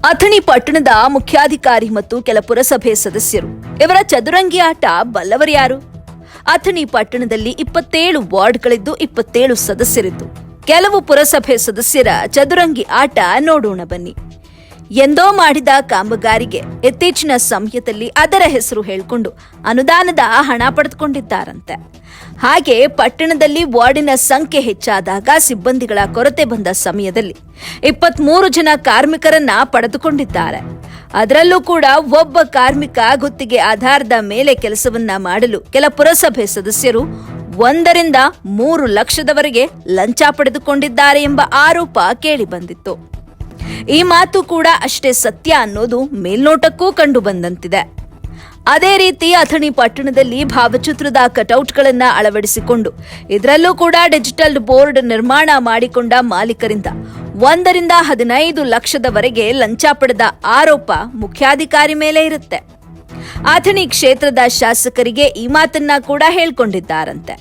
ಅಥಣಿ ಪಟ್ಟಣದ ಮುಖ್ಯಾಧಿಕಾರಿ ಮತ್ತು ಕೆಲ ಪುರಸಭೆ ಸದಸ್ಯರು ಇವರ ಚದುರಂಗಿ ಆಟ ಬಲ್ಲವರ್ಯಾರು? ಅಥಣಿ ಪಟ್ಟಣದಲ್ಲಿ 27 ವಾರ್ಡ್ಗಳಿದ್ದು 27 ಸದಸ್ಯರಿದ್ದು ಕೆಲವು ಪುರಸಭೆ ಸದಸ್ಯರ ಚದುರಂಗಿ ಆಟ ನೋಡೋಣ ಬನ್ನಿ. ಎಂದೋ ಮಾಡಿದ ಕಾಮಗಾರಿಗೆ ಇತ್ತೀಚಿನ ಸಮಯದಲ್ಲಿ ಅದರ ಹೆಸರು ಹೇಳಿಕೊಂಡು ಅನುದಾನದ ಹಣ ಪಡೆದುಕೊಂಡಿದ್ದಾರಂತೆ. ಹಾಗೆ ಪಟ್ಟಣದಲ್ಲಿ ವಾರ್ಡಿನ ಸಂಖ್ಯೆ ಹೆಚ್ಚಾದಾಗ ಸಿಬ್ಬಂದಿಗಳ ಕೊರತೆ ಬಂದ ಸಮಯದಲ್ಲಿ 23 ಜನ ಕಾರ್ಮಿಕರನ್ನ ಪಡೆದುಕೊಂಡಿದ್ದಾರೆ. ಅದರಲ್ಲೂ ಕೂಡ ಒಬ್ಬ ಕಾರ್ಮಿಕ ಗುತ್ತಿಗೆ ಆಧಾರದ ಮೇಲೆ ಕೆಲಸವನ್ನ ಮಾಡಲು ಕೆಲ ಪುರಸಭೆ ಸದಸ್ಯರು 1 ರಿಂದ 3 ಲಕ್ಷದವರೆಗೆ ಲಂಚ ಪಡೆದುಕೊಂಡಿದ್ದಾರೆ ಎಂಬ ಆರೋಪ ಕೇಳಿಬಂದಿತ್ತು. ಈ ಮಾತು ಕೂಡ ಅಷ್ಟೇ ಸತ್ಯ ಅನ್ನೋದು ಮೇಲ್ನೋಟಕ್ಕೂ ಕಂಡು ಬಂದಂತಿದೆ. ಅದೇ ರೀತಿ ಅಥಣಿ ಪಟ್ಟಣದಲ್ಲಿ ಭಾವಚಿತ್ರದ ಕಟೌಟ್ಗಳನ್ನು ಅಳವಡಿಸಿಕೊಂಡು ಇದರಲ್ಲೂ ಕೂಡ ಡಿಜಿಟಲ್ ಬೋರ್ಡ್ ನಿರ್ಮಾಣ ಮಾಡಿಕೊಂಡ ಮಾಲೀಕರಿಂದ 1 ರಿಂದ 15 ಲಕ್ಷದವರೆಗೆ ಲಂಚ ಪಡೆದ ಆರೋಪ ಮುಖ್ಯಾಧಿಕಾರಿ ಮೇಲೆ ಇರುತ್ತೆ. ಅಥಣಿ ಕ್ಷೇತ್ರದ ಶಾಸಕರಿಗೆ ಈ ಮಾತನ್ನ ಕೂಡ ಹೇಳ್ಕೊಂಡಿದ್ದಾರಂತೆ.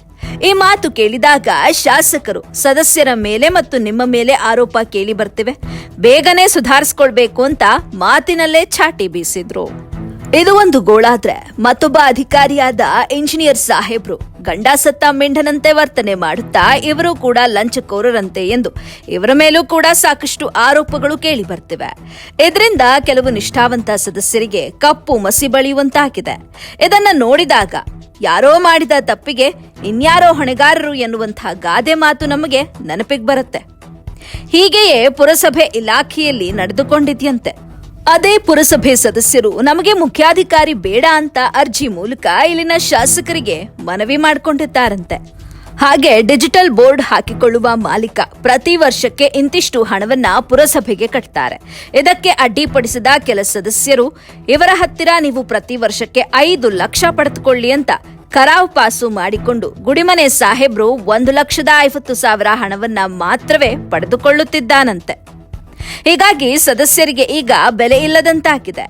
ಈ ಮಾತು ಕೇಳಿದಾಗ ಶಾಸಕರು ಸದಸ್ಯರ ಮೇಲೆ ಮತ್ತು ನಿಮ್ಮ ಮೇಲೆ ಆರೋಪ ಕೇಳಿ ಬರ್ತಿವೆ, ಬೇಗನೆ ಸುಧಾರಿಸಿಕೊಳ್ಬೇಕು ಅಂತ ಮಾತಿನಲ್ಲೇ ಚಾಟಿ ಬೀಸಿದ್ರು. ಇದು ಒಂದು ಗೋಳಾದ್ರೆ ಮತ್ತೊಬ್ಬ ಅಧಿಕಾರಿಯಾದ ಇಂಜಿನಿಯರ್ ಸಾಹೇಬ್ರು ಗಂಡ ಸತ್ತ ಮೆಂಢನಂತೆ ವರ್ತನೆ ಮಾಡುತ್ತಾ ಇವರು ಕೂಡ ಲಂಚಕೋರರಂತೆ ಎಂದು ಇವರ ಮೇಲೂ ಕೂಡ ಸಾಕಷ್ಟು ಆರೋಪಗಳು ಕೇಳಿ ಬರ್ತಿವೆ. ಇದರಿಂದ ಕೆಲವು ನಿಷ್ಠಾವಂತ ಸದಸ್ಯರಿಗೆ ಕಪ್ಪು ಮಸಿ ಬಳಿಯುವಂತಾಗಿದೆ. ಇದನ್ನ ನೋಡಿದಾಗ ಯಾರೋ ಮಾಡಿದ ತಪ್ಪಿಗೆ ಇನ್ಯಾರೋ ಹೊಣೆಗಾರರು ಎನ್ನುವಂತಹ ಗಾದೆ ಮಾತು ನಮಗೆ ನೆನಪಿಗೆ ಬರುತ್ತೆ. ಹೀಗೆಯೇ ಪುರಸಭೆ ಇಲಾಖೆಯಲ್ಲಿ ನಡೆದುಕೊಂಡಿದ್ಯಂತೆ. ಅದೇ ಪುರಸಭೆ ಸದಸ್ಯರು ನಮಗೆ ಮುಖ್ಯಾಧಿಕಾರಿ ಬೇಡ ಅಂತ ಅರ್ಜಿ ಮೂಲಕ ಇಲ್ಲಿನ ಶಾಸಕರಿಗೆ ಮನವಿ ಮಾಡಿಕೊಂಡಿದ್ದಾರಂತೆ. ಹಾಗೆ ಡಿಜಿಟಲ್ ಬೋರ್ಡ್ ಹಾಕಿಕೊಳ್ಳುವ ಮಾಲೀಕ ಪ್ರತಿ ವರ್ಷಕ್ಕೆ ಇಂತಿಷ್ಟು ಹಣವನ್ನ ಪುರಸಭೆಗೆ ಕಟ್ತಾರೆ. ಇದಕ್ಕೆ ಅಡ್ಡಿಪಡಿಸಿದ ಕೆಲ ಸದಸ್ಯರು ಇವರ ಹತ್ತಿರ ನೀವು ಪ್ರತಿ ವರ್ಷಕ್ಕೆ 5 ಲಕ್ಷ ಪಡೆದುಕೊಳ್ಳಿ ಅಂತ ಕರಾವು ಪಾಸು ಮಾಡಿಕೊಂಡು ಗುಡಿಮನೆ ಸಾಹೇಬ್ರು 1,50,000 ಹಣವನ್ನ ಮಾತ್ರವೇ ಪಡೆದುಕೊಳ್ಳುತ್ತಿದ್ದಾನಂತೆ. ಹೀಗಾಗಿ ಸದಸ್ಯರಿಗೆ ಈಗ ಬೆಲೆ ಇಲ್ಲದಂತಾಗಿದೆ.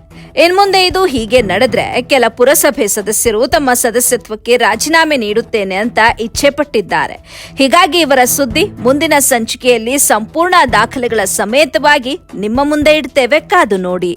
ಇನ್ಮುಂದೆ ಇದು ಹೀಗೆ ನಡೆದ್ರೆ ಕೆಲ ಪುರಸಭೆ ಸದಸ್ಯರು ತಮ್ಮ ಸದಸ್ಯತ್ವಕ್ಕೆ ರಾಜೀನಾಮೆ ನೀಡುತ್ತೇನೆ ಅಂತ ಇಚ್ಛೆ ಪಟ್ಟಿದ್ದಾರೆ. ಹೀಗಾಗಿ ಇವರ ಸುದ್ದಿ ಮುಂದಿನ ಸಂಚಿಕೆಯಲ್ಲಿ ಸಂಪೂರ್ಣ ದಾಖಲೆಗಳ ಸಮೇತವಾಗಿ ನಿಮ್ಮ ಮುಂದೆ ಇಡ್ತೇವೆ, ಕಾದು ನೋಡಿ.